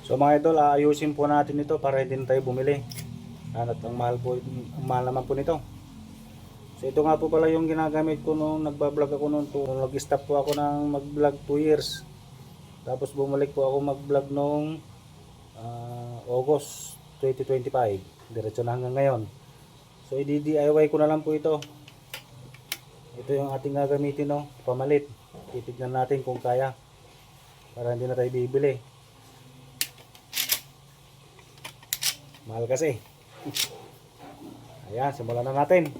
So mga idol, ayusin po natin ito para hindi na tayo bumili. At ang mahal naman po nito. So ito nga po pala yung ginagamit ko nung nagbablog ako nung nag-stop po ako ng mag-vlog 2 years. Tapos bumalik po ako mag-vlog nung August 2025. Diretso na hanggang ngayon. So i-DIY ko na lang po ito. Ito yung ating gagamitin, no, pamalit. Titignan natin kung kaya para hindi na tayo bibili. Mahal kasi. Ayan, simulan na natin.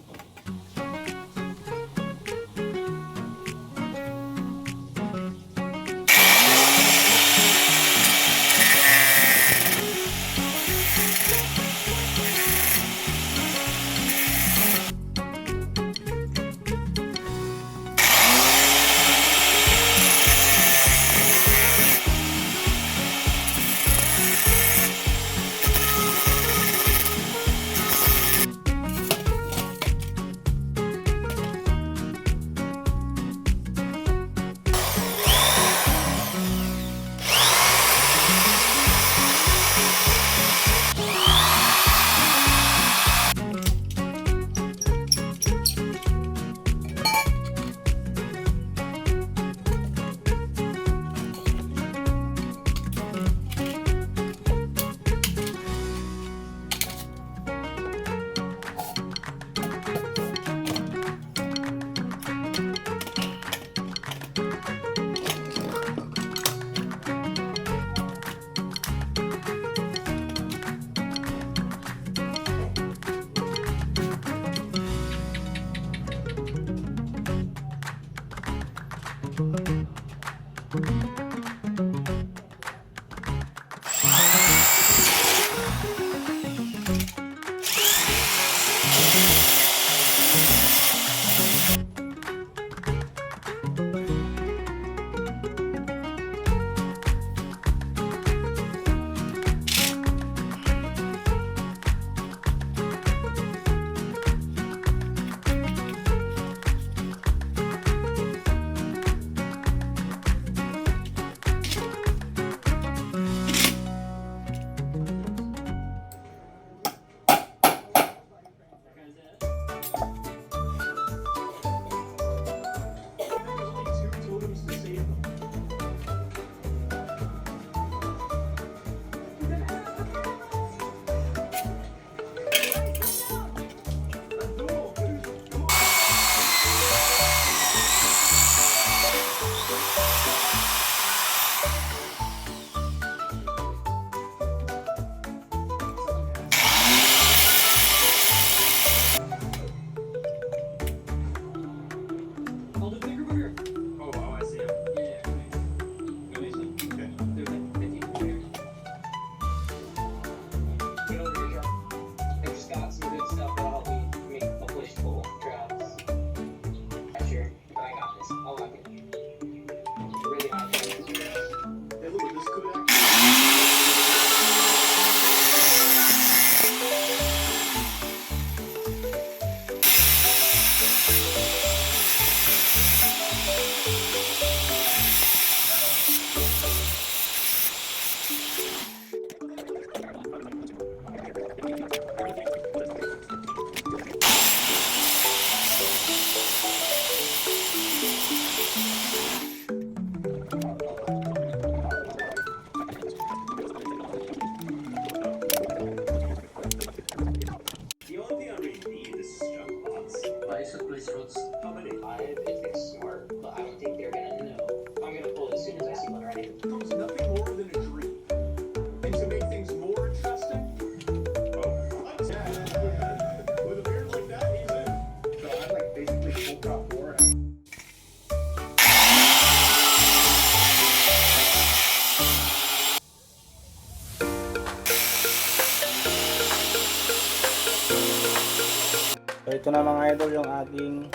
So ito na mga idol yung aking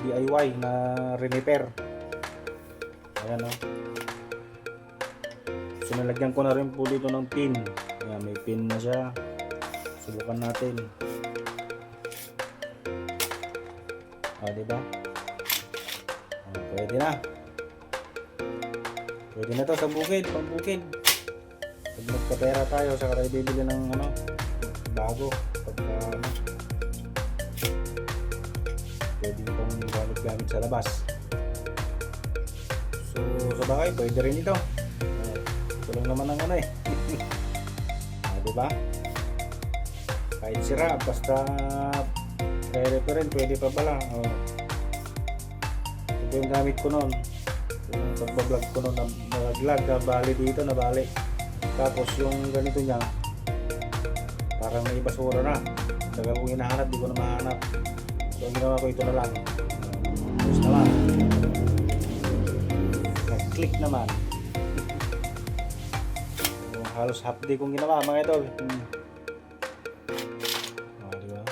DIY na repair. Ayan, o. So nilagyan ko na rin po dito ng pin. Ayan, may pin na siya. Subukan natin. Diba? Pwede na. Pwede na to sa bukid, pambukid. So Pag nagkapera tayo, saka tayo bibili ng ano, bago. Pagka ano, pwede itong gamit sa labas. So, sa bagay, pwede rin ito. Ito lang naman ang ano eh. Diba? Kahit sira, basta re-repair rin, pwede pa pala. Ito yung gamit ko noon. Yung pagbablog ko noon, nalaglag, nabali dito, nabali. Tapos yung ganito niya, parang may basura na. Tagal kong hinahanap, di ko na mahanap. So ang ginawa ko, ito na lang. Tapos naman, nag-click naman. Yung halos half day kong ginawa mga idol. Diba?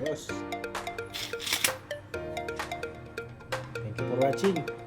Ayos. Thank you for watching.